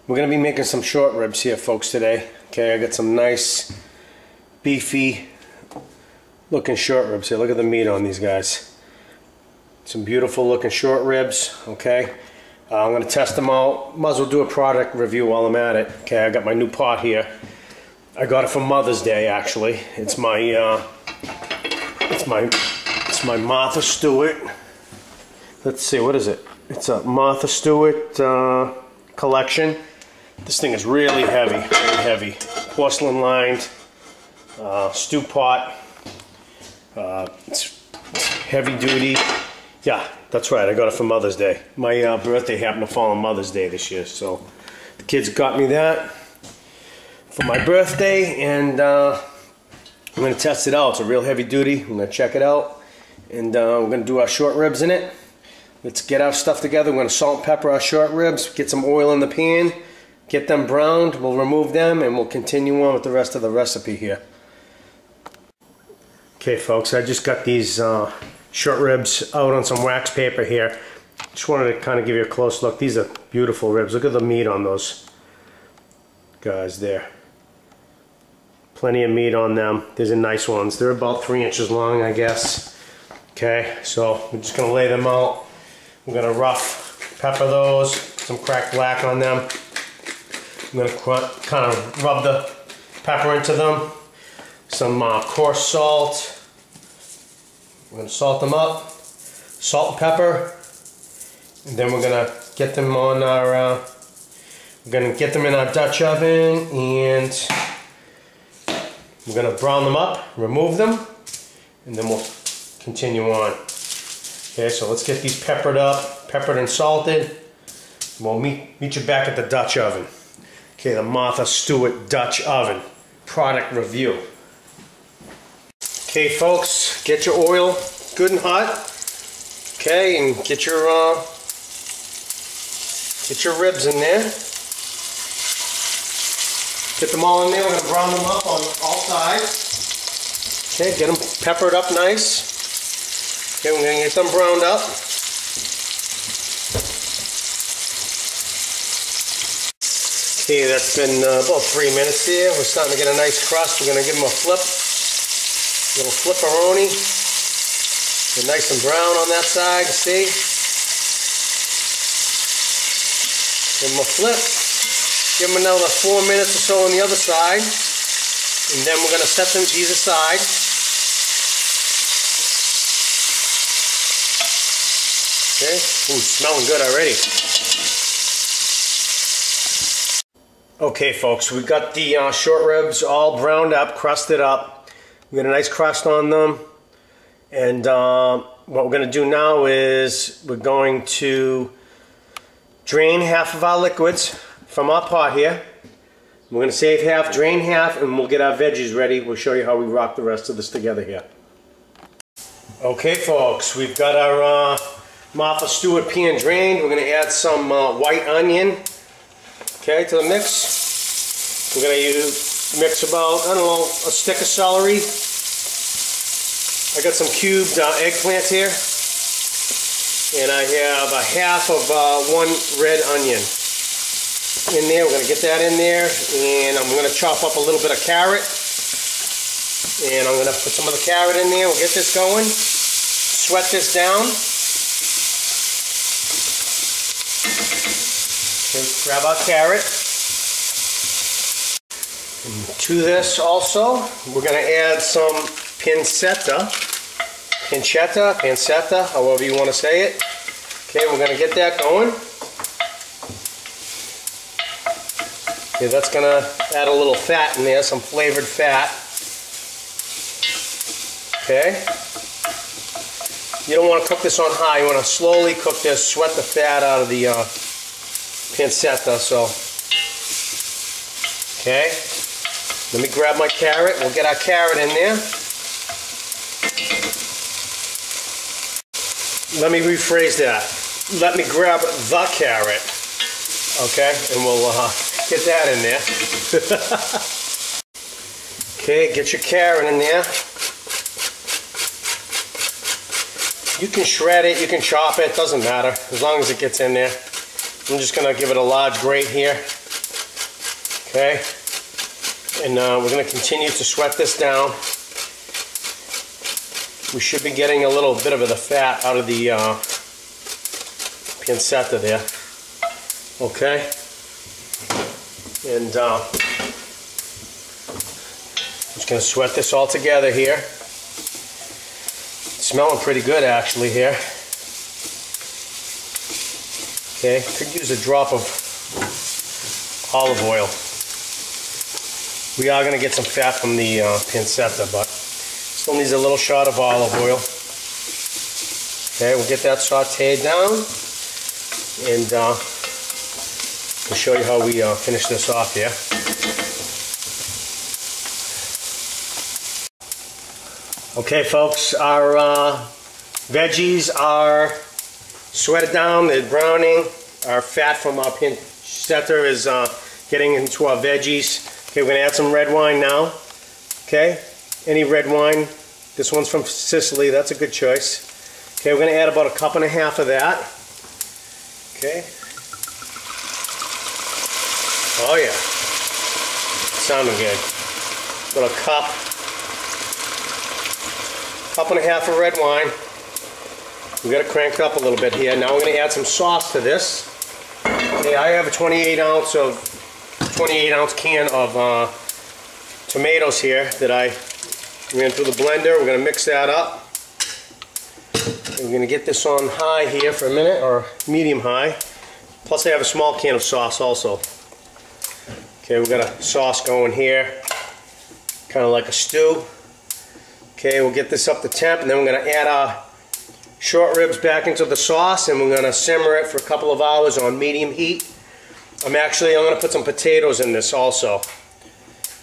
We're going to be making some short ribs here, folks, today. Okay, I got some nice, beefy looking short ribs here. Look at the meat on these guys. Some beautiful looking short ribs, okay? I'm going to test them out. Might as well do a product review while I'm at it. Okay, I got my new pot here. I got it for Mother's Day, actually. It's my Martha Stewart. Let's see, what is it? It's a Martha Stewart collection. This thing is really heavy, very heavy. Porcelain lined stew pot. It's heavy duty. Yeah, that's right, I got it for Mother's Day. My birthday happened to fall on Mother's Day this year, so the kids got me that for my birthday, and I'm going to test it out. It's a real heavy duty. I'm going to check it out, and we're going to do our short ribs in it. Let's get our stuff together. We're going to salt and pepper our short ribs, get some oil in the pan, get them browned, we'll remove them, and we'll continue on with the rest of the recipe here. Okay folks, I just got these short ribs out on some wax paper here. Just wanted to kind of give you a close look. These are beautiful ribs. Look at the meat on those guys there. Plenty of meat on them. These are nice ones. They're about 3 inches long, I guess. Okay, so we're just going to lay them out. We're going to rough pepper those, some cracked black on them. I'm going to kind of rub the pepper into them. Some coarse salt. We're going to salt them up. Salt and pepper. And then we're going to get them on our, we're going to get them in our Dutch oven, and we're going to brown them up, remove them, and then we'll continue on. Okay, so let's get these peppered up, peppered and salted. We'll meet you back at the Dutch oven. Okay, the Martha Stewart Dutch oven. Product review. Okay folks, get your oil good and hot. Okay, and get your ribs in there. Get them all in there. We're going to brown them up on all sides. Okay, get them peppered up nice. Okay, we're going to get them browned up. Okay, that's been about 3 minutes here. We're starting to get a nice crust. We're going to give them a flip. A little flipperoni. They're nice and brown on that side, see? Give them a flip. Give them another 4 minutes or so on the other side. And then we're going to set them these aside. Okay, ooh, smelling good already. Okay folks, we've got the short ribs all browned up, crusted up. We got a nice crust on them. And what we're going to do now is we're going to drain half of our liquids from our pot here. We're going to save half, drain half, and we'll get our veggies ready. We'll show you how we rock the rest of this together here. Okay folks, we've got our Martha Stewart pan drained. We're going to add some white onion, okay, to the mix. We're going to mix about, I don't know, a stick of celery. I got some cubed eggplant here. And I have a half of one red onion in there. We're going to get that in there. And I'm going to chop up a little bit of carrot. And I'm going to put some of the carrot in there. We'll get this going. Sweat this down. Grab our carrot. And to this also, we're going to add some pancetta, however you want to say it. Okay, we're going to get that going. Okay, that's going to add a little fat in there, some flavored fat. Okay. You don't want to cook this on high. You want to slowly cook this, sweat the fat out of the pancetta. So, okay. Let me grab my carrot. We'll get our carrot in there. Let me rephrase that. Let me grab the carrot. Okay, and we'll get that in there. Okay, get your carrot in there. You can shred it, you can chop it, doesn't matter, as long as it gets in there. I'm just going to give it a large grate here. Okay, and we're going to continue to sweat this down. We should be getting a little bit of the fat out of the pancetta there. Okay, and I'm just going to sweat this all together here. It's smelling pretty good actually here. Okay, could use a drop of olive oil. We are going to get some fat from the pancetta, but still needs a little shot of olive oil. Okay, we'll get that sauteed down, and we'll show you how we finish this off here. Okay, folks, our veggies are sweated down, they're browning. Our fat from our pancetta is getting into our veggies. Okay, we're going to add some red wine now. Okay, any red wine. This one's from Sicily, that's a good choice. Okay, we're going to add about 1.5 cups of that. Okay. Oh yeah, sounding good. About 1.5 cups of red wine. We got to crank up a little bit here. Now we're going to add some sauce to this. Okay, I have a 28 ounce can of tomatoes here that I ran through the blender. We're going to mix that up. We're going to get this on high here for a minute, or medium high. Plus I have a small can of sauce also. Okay, we've got a sauce going here, kind of like a stew. Okay, we'll get this up to temp, and then we're going to add our short ribs back into the sauce, and we're going to simmer it for a couple of hours on medium heat. I'm going to put some potatoes in this also.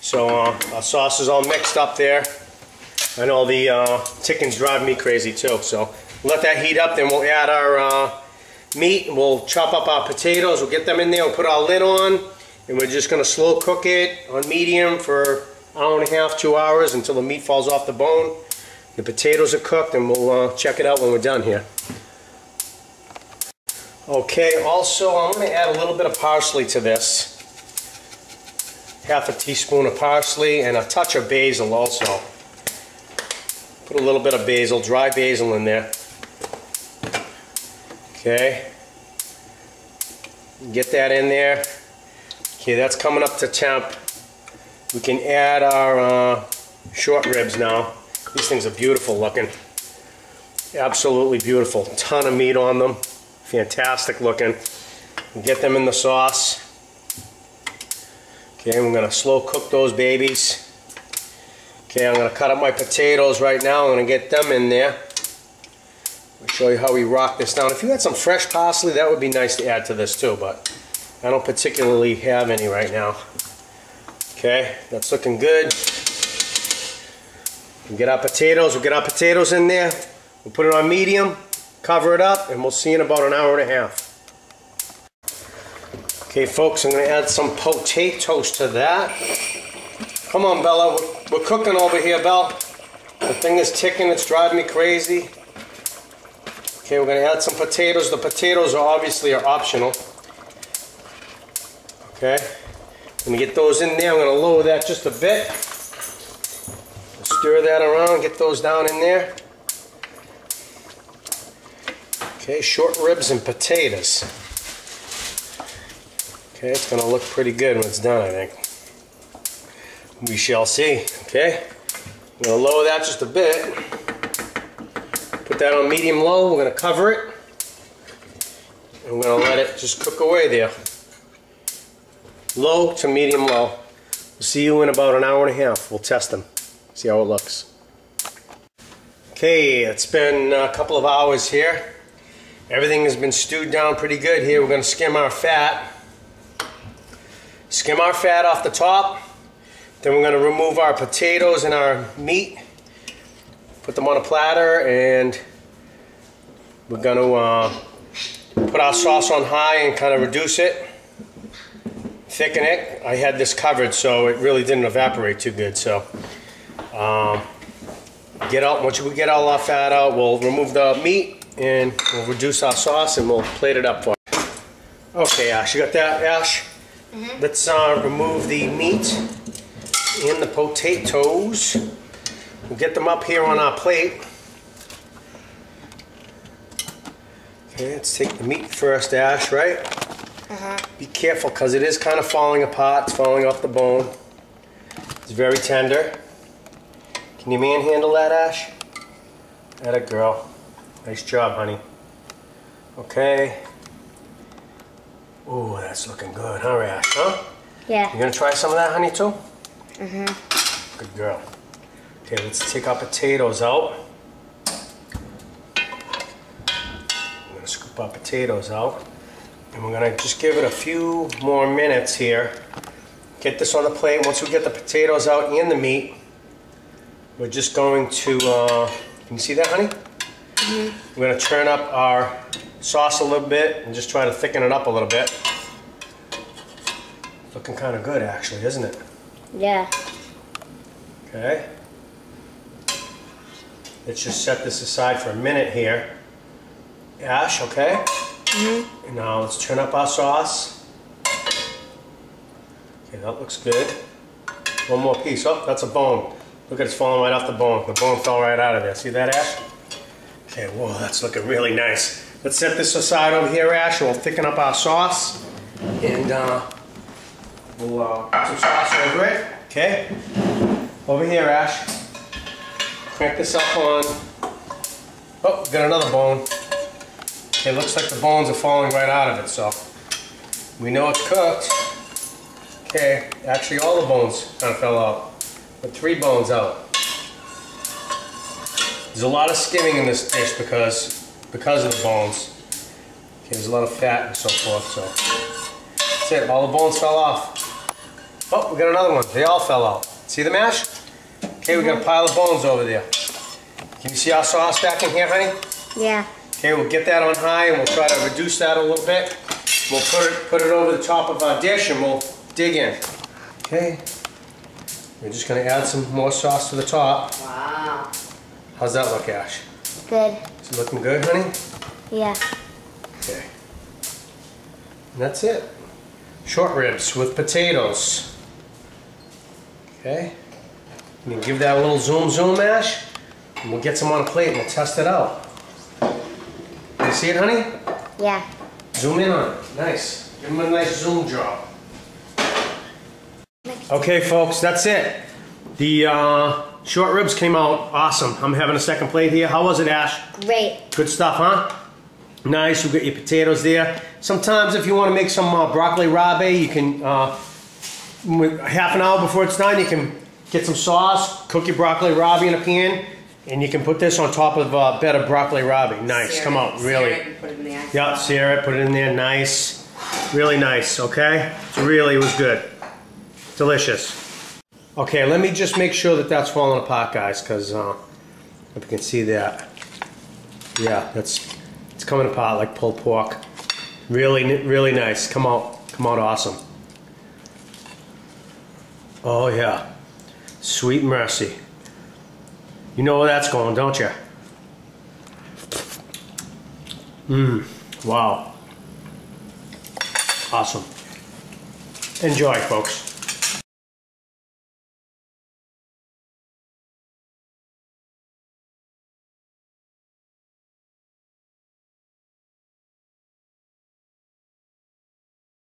So our sauce is all mixed up there. I know the chickens drive me crazy too. So let that heat up, then we'll add our meat, and we'll chop up our potatoes. We'll get them in there, we'll put our lid on, and we're just going to slow cook it on medium for 1.5 hours, 2 hours until the meat falls off the bone. The potatoes are cooked, and we'll check it out when we're done here. Okay, also I'm going to add a little bit of parsley to this. 1/2 teaspoon of parsley and a touch of basil also. Put a little bit of basil, dry basil in there. Okay. Get that in there. Okay, that's coming up to temp. We can add our short ribs now. These things are beautiful looking. Absolutely beautiful. Ton of meat on them. Fantastic looking. Get them in the sauce. Okay, we're going to slow cook those babies. Okay, I'm going to cut up my potatoes right now. I'm going to get them in there. I'll show you how we rock this down. If you had some fresh parsley, that would be nice to add to this too, but I don't particularly have any right now. Okay, that's looking good. We'll get our potatoes. We'll get our potatoes in there. We'll put it on medium, cover it up, and we'll see in about 1.5 hours. Okay, folks, I'm going to add some potatoes to that. Come on, Bella. We're cooking over here, Belle. The thing is ticking. It's driving me crazy. Okay, we're going to add some potatoes. The potatoes are obviously optional. Okay. I'm going to get those in there. I'm going to lower that just a bit. Stir that around. Get those down in there. Okay, short ribs and potatoes. Okay, it's going to look pretty good when it's done, I think. We shall see. Okay, I'm going to lower that just a bit. Put that on medium low. We're going to cover it. And we're going to let it just cook away there. Low to medium low. We'll see you in about 1.5 hours. We'll test them. See how it looks. Okay, it's been a couple of hours here. Everything has been stewed down pretty good here. We're going to skim our fat. Skim our fat off the top. Then we're going to remove our potatoes and our meat. Put them on a platter, and we're going to put our sauce on high and kind of reduce it. Thicken it. I had this covered so it really didn't evaporate too good. So once we get all our fat out, we'll remove the meat and we'll reduce our sauce and we'll plate it up for you. Okay, Ash, you got that, Ash? Let's remove the meat and the potatoes. We'll get them up here on our plate. Okay, let's take the meat first, Ash, right? Be careful, because it is kind of falling apart. It's falling off the bone. It's very tender. Can you manhandle that, Ash? Atta girl. Nice job, honey. Okay. Ooh, that's looking good, huh, Ash, huh? Yeah. You gonna try some of that, honey, too? Good girl. Okay, let's take our potatoes out. I'm gonna scoop our potatoes out. And we're gonna just give it a few more minutes here. Get this on the plate. Once we get the potatoes out and the meat, we're just going to, can you see that, honey? We're gonna turn up our sauce a little bit and just try to thicken it up a little bit. Looking kind of good, actually, isn't it? Yeah. Okay. Let's just set this aside for a minute here. Ash, okay? And now let's turn up our sauce. Okay, that looks good. One more piece. Oh, that's a bone. Look at it's falling right off the bone. The bone fell right out of there. See that, Ash? Okay, whoa, that's looking really nice. Let's set this aside over here, Ash, and we'll thicken up our sauce. And we'll put some sauce over it. Okay? Over here, Ash. Crank this up on. Oh, got another bone. Okay, looks like the bones are falling right out of it, so we know it's cooked. Okay, actually all the bones kind of fell out, but 3 bones out. There's a lot of skimming in this dish because of the bones. Okay, there's a lot of fat and so forth, so that's it. All the bones fell off. Oh, we got another one. They all fell out. See the mash? Okay, we got a pile of bones over there. Can you see our sauce back in here, honey? Yeah. Okay, we'll get that on high and we'll try to reduce that a little bit. We'll put it over the top of our dish and we'll dig in. Okay. We're just going to add some more sauce to the top. Wow. How's that look, Ash? Good. Is it looking good, honey? Yeah. Okay. And that's it. Short ribs with potatoes. Okay. You can give that a little zoom, Ash. And we'll get some on a plate and we'll test it out. You see it, honey? Yeah. Zoom in on it. Nice. Give them a nice zoom job. Okay, folks, that's it. The short ribs came out awesome. I'm having a second plate here. How was it, Ash? Great. Good stuff, huh? Nice. You got your potatoes there. Sometimes if you want to make some broccoli rabe, you can, with half an hour before it's done, you can get some sauce, cook your broccoli rabe in a pan, and you can put this on top of a bed of broccoli rabe. Nice. Come out, really. Sear it and put it in the ice. Yeah, sear it, put it in there. Nice. Really nice, okay? It was good. Delicious. Okay, let me just make sure that that's falling apart, guys, because if you can see that. Yeah, it's coming apart like pulled pork. Really nice. Come out awesome. Oh yeah. Sweet mercy. You know where that's going, don't you? Wow. Awesome. Enjoy, folks.